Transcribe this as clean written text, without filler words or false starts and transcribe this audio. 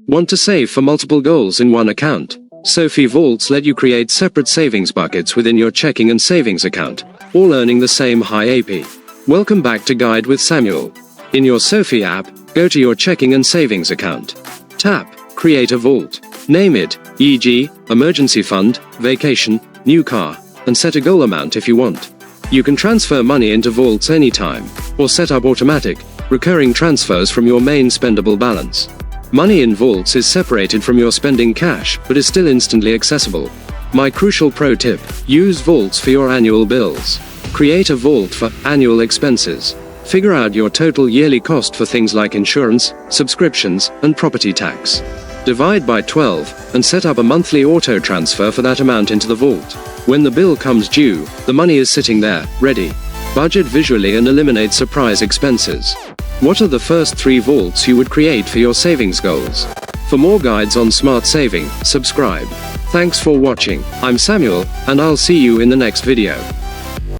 Want to save for multiple goals in one account? SoFi Vaults let you create separate savings buckets within your checking and savings account, all earning the same high AP. Welcome back to Guide with Samuel. In your SoFi app, go to your checking and savings account. Tap Create a Vault. Name it, e.g., emergency fund, vacation, new car, and set a goal amount if you want. You can transfer money into vaults anytime, or set up automatic, recurring transfers from your main spendable balance. Money in vaults is separated from your spending cash, but is still instantly accessible. My crucial pro tip: use vaults for your annual bills. Create a vault for annual expenses. Figure out your total yearly cost for things like insurance, subscriptions, and property tax. Divide by 12, and set up a monthly auto transfer for that amount into the vault. When the bill comes due, the money is sitting there, ready. Budget visually and eliminate surprise expenses. What are the first 3 vaults you would create for your savings goals? For more guides on smart saving, subscribe. Thanks for watching. I'm Samuel, and I'll see you in the next video.